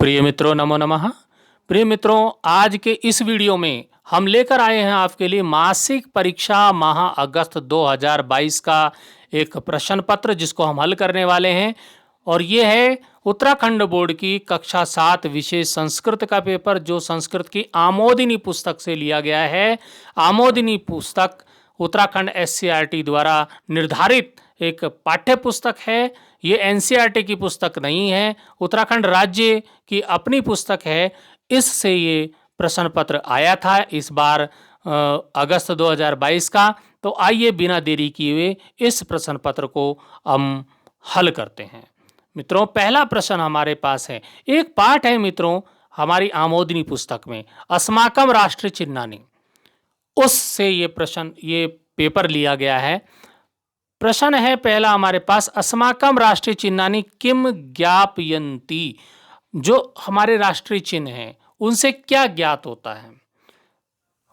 प्रिय मित्रों, नमो नमः। प्रिय मित्रों, आज के इस वीडियो में हम लेकर आए हैं आपके लिए मासिक परीक्षा माह अगस्त 2022 का एक प्रश्न पत्र जिसको हम हल करने वाले हैं। और ये है उत्तराखंड बोर्ड की कक्षा 7 विशेष संस्कृत का पेपर, जो संस्कृत की आमोदिनी पुस्तक से लिया गया है। आमोदिनी पुस्तक उत्तराखंड एससीईआरटी द्वारा निर्धारित एक पाठ्य पुस्तक है। ये एनसीईआरटी की पुस्तक नहीं है, उत्तराखंड राज्य की अपनी पुस्तक है। इससे ये प्रश्न पत्र आया था इस बार अगस्त 2022 का। तो आइए बिना देरी किए हुए इस प्रश्न पत्र को हम हल करते हैं। मित्रों, पहला प्रश्न हमारे पास है, एक पाठ है मित्रों हमारी आमोदिनी पुस्तक में, अस्माकम राष्ट्र चिन्हानी, उससे ये पेपर लिया गया है। प्रश्न है पहला हमारे पास, अस्माकम राष्ट्रीय चिन्हानी किम ज्ञापयन्ति, जो हमारे राष्ट्रीय चिन्ह हैं उनसे क्या ज्ञात होता है।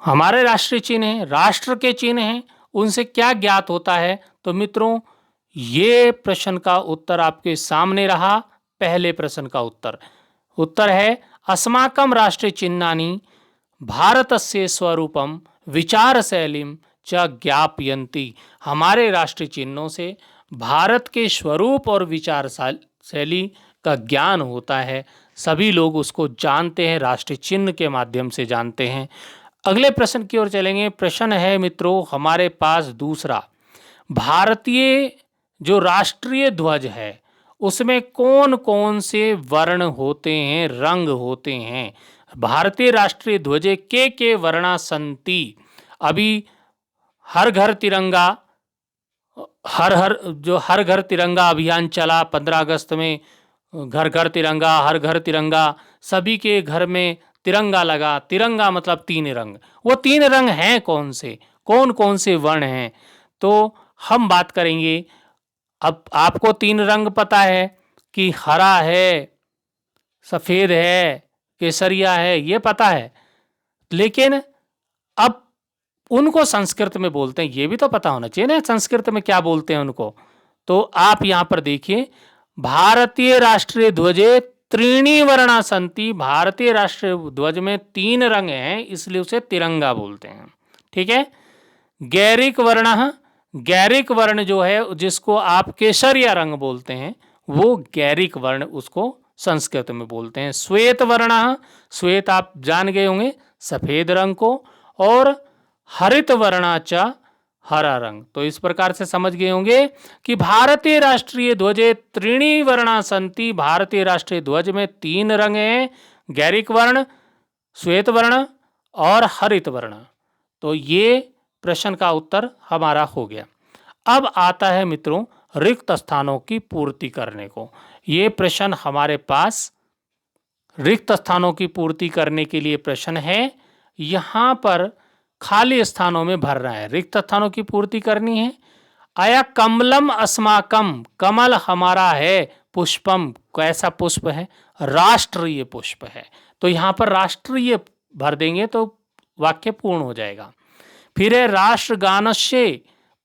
हमारे राष्ट्रीय चिन्ह हैं, राष्ट्र के चिन्ह हैं, उनसे क्या ज्ञात होता है। तो मित्रों, ये प्रश्न का उत्तर आपके सामने रहा। पहले प्रश्न का उत्तर है अस्माकम राष्ट्रीय चिन्हानी भारतस्य स्वरूपम विचारशैलीम च ज्ञापयन्ति। हमारे राष्ट्रीय चिन्हों से भारत के स्वरूप और विचार शैली का ज्ञान होता है। सभी लोग उसको जानते हैं, राष्ट्रीय चिन्ह के माध्यम से जानते हैं। अगले प्रश्न की ओर चलेंगे। प्रश्न है मित्रों हमारे पास दूसरा, भारतीय जो राष्ट्रीय ध्वज है उसमें कौन कौन से वर्ण होते हैं, रंग होते हैं। भारतीय राष्ट्रीय ध्वजे के वर्णा संति। अभी हर घर तिरंगा, हर घर तिरंगा अभियान चला 15 अगस्त में, घर घर तिरंगा, हर घर तिरंगा, सभी के घर में तिरंगा लगा। तिरंगा मतलब 3 रंग। वो 3 रंग हैं कौन से, कौन कौन से वर्ण हैं, तो हम बात करेंगे। अब आपको 3 रंग पता है कि हरा है, सफेद है, केसरिया है, ये पता है। लेकिन अब उनको संस्कृत में बोलते हैं, ये भी तो पता होना चाहिए ना संस्कृत में क्या बोलते हैं उनको। तो आप यहां पर देखिए, भारतीय राष्ट्रीय ध्वजे त्रीणी वर्णा संति। भारतीय राष्ट्रीय ध्वज में 3 रंग हैं, इसलिए उसे तिरंगा बोलते हैं। ठीक है। गैरिक वर्ण, गैरिक वर्ण जो है जिसको आप केसरिया रंग बोलते हैं, वो गैरिक वर्ण उसको संस्कृत में बोलते हैं। श्वेत वर्ण, श्वेत आप जान गए होंगे सफेद रंग को, और हरित वर्णाचा हरा रंग। तो इस प्रकार से समझ गए होंगे कि भारतीय राष्ट्रीय ध्वजे त्रीणी वर्णा संति। भारतीय राष्ट्रीय ध्वज में 3 रंग हैं, गैरिक वर्ण, श्वेत वर्ण और हरित वर्ण। तो ये प्रश्न का उत्तर हमारा हो गया। अब आता है मित्रों रिक्त स्थानों की पूर्ति करने को। ये प्रश्न हमारे पास रिक्त स्थानों की पूर्ति करने के लिए प्रश्न है। यहां पर खाली स्थानों में भरना है, रिक्त स्थानों की पूर्ति करनी है। आया कमलम अस्माकम, कमल हमारा है, पुष्पम कैसा पुष्प है, राष्ट्रीय पुष्प है। तो यहां पर राष्ट्रीय भर देंगे तो वाक्य पूर्ण हो जाएगा। फिर है राष्ट्रगानस्य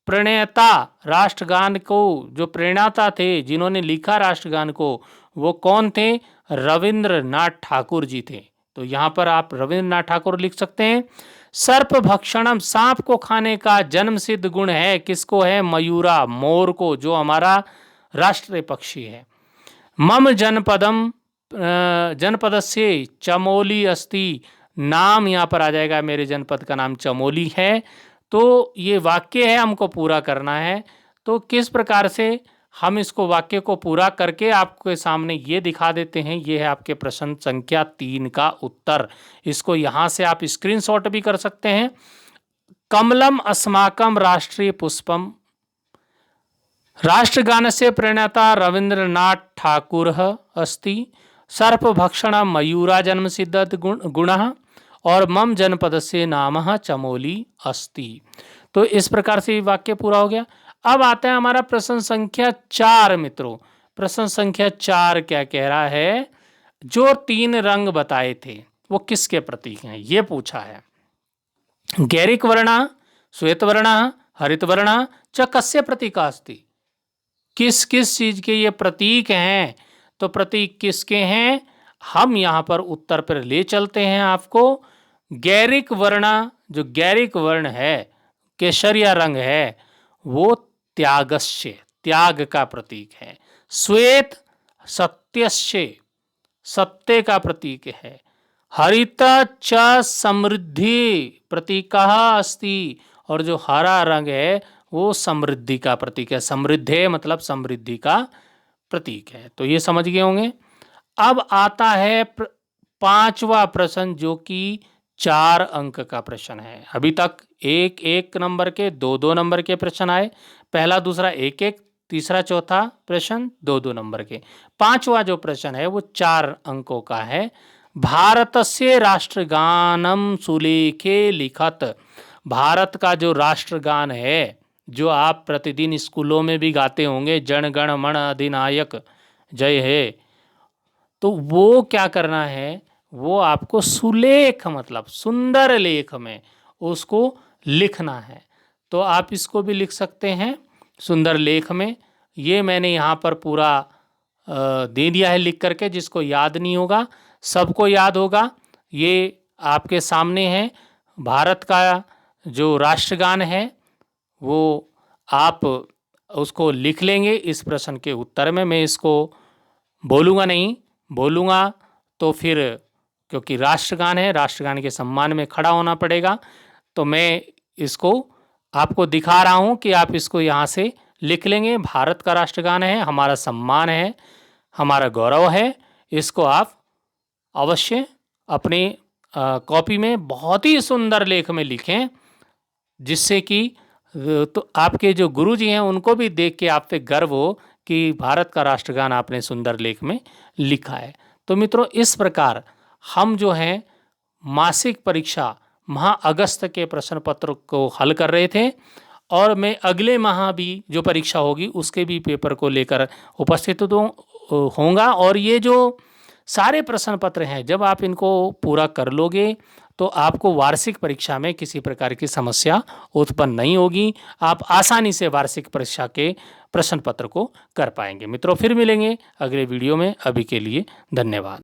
प्रणेता, राष्ट्रगान को जो प्रणेता थे, जिन्होंने लिखा राष्ट्रगान को, वो कौन थे, रविंद्रनाथ ठाकुर जी थे। तो यहां पर आप रविंद्रनाथ ठाकुर लिख सकते हैं। सर्प भक्षणम, सांप को खाने का जन्म सिद्ध गुण है, किसको है, मयूरा, मोर को, जो हमारा राष्ट्रीय पक्षी है। मम जनपदम, जनपदस्य चमोली अस्ति, नाम यहाँ पर आ जाएगा, मेरे जनपद का नाम चमोली है। तो ये वाक्य है, हमको पूरा करना है। तो किस प्रकार से हम इसको वाक्य को पूरा करके आपके सामने ये दिखा देते हैं। ये है आपके प्रश्न संख्या 3 का उत्तर। इसको यहां से आप स्क्रीनशॉट भी कर सकते हैं। कमलम अस्माकम राष्ट्रीय पुष्पम, राष्ट्रगानस्य प्रणेता रविंद्रनाथ ठाकुर अस्ति, सर्प भक्षण मयूरा जन्म सिद्ध गुण, और मम जनपदस्य नाम चमोली अस्ति। तो इस प्रकार से वाक्य पूरा हो गया। अब आता है हमारा प्रश्न संख्या 4 मित्रों। प्रश्न संख्या 4 क्या कह रहा है, जो 3 रंग बताए थे वो किसके प्रतीक हैं, ये पूछा है। गैरिक वर्ण, श्वेत वर्ण, हरित वर्ण च कस्य प्रतीका अस्ति, किस किस चीज के ये प्रतीक हैं। तो प्रतीक किसके हैं, हम यहाँ पर उत्तर पर ले चलते हैं आपको। गैरिक वर्णा, जो गैरिक वर्ण है, केसरिया रंग है, वो त्यागस्य, त्याग का प्रतीक है। श्वेत सत्यस्य, सत्य का प्रतीक है। हरित च समृद्धि प्रतीकः अस्ति, और जो हरा रंग है वो समृद्धि का प्रतीक है। समृद्धि मतलब समृद्धि का प्रतीक है। तो ये समझ गए होंगे। अब आता है पांचवा प्रश्न, जो कि 4 अंक का प्रश्न है। अभी तक 1-1 नंबर के, 2-2 नंबर के प्रश्न आए। पहला दूसरा 1-1, तीसरा चौथा प्रश्न 2-2 नंबर के। पांचवा जो प्रश्न है वो 4 अंकों का है। भारतस्य राष्ट्रगानम सुलेखे लिखत। भारत का जो राष्ट्रगान है, जो आप प्रतिदिन स्कूलों में भी गाते होंगे, जन गण मन अधिनायक जय हे, तो वो क्या करना है, वो आपको सुलेख मतलब सुंदर लेख में उसको लिखना है। तो आप इसको भी लिख सकते हैं सुंदर लेख में। ये मैंने यहाँ पर पूरा दे दिया है लिख करके, जिसको याद नहीं होगा सबको याद होगा। ये आपके सामने है, भारत का जो राष्ट्रगान है वो आप उसको लिख लेंगे इस प्रश्न के उत्तर में। मैं इसको बोलूँगा नहीं, बोलूँगा तो फिर, क्योंकि राष्ट्रगान है, राष्ट्रगान के सम्मान में खड़ा होना पड़ेगा, तो मैं इसको आपको दिखा रहा हूँ कि आप इसको यहाँ से लिख लेंगे। भारत का राष्ट्रगान है, हमारा सम्मान है, हमारा गौरव है। इसको आप अवश्य अपनी कॉपी में बहुत ही सुंदर लेख में लिखें, जिससे कि तो आपके जो गुरुजी हैं उनको भी देख के आप पे गर्व हो कि भारत का राष्ट्रगान आपने सुंदर लेख में लिखा है। तो मित्रों, इस प्रकार हम जो हैं मासिक परीक्षा माह अगस्त के प्रश्न पत्र को हल कर रहे थे, और मैं अगले माह भी जो परीक्षा होगी उसके भी पेपर को लेकर उपस्थित होऊंगा। और ये जो सारे प्रश्न पत्र हैं, जब आप इनको पूरा कर लोगे तो आपको वार्षिक परीक्षा में किसी प्रकार की समस्या उत्पन्न नहीं होगी। आप आसानी से वार्षिक परीक्षा के प्रश्न पत्र को कर पाएंगे। मित्रों, फिर मिलेंगे अगले वीडियो में। अभी के लिए धन्यवाद।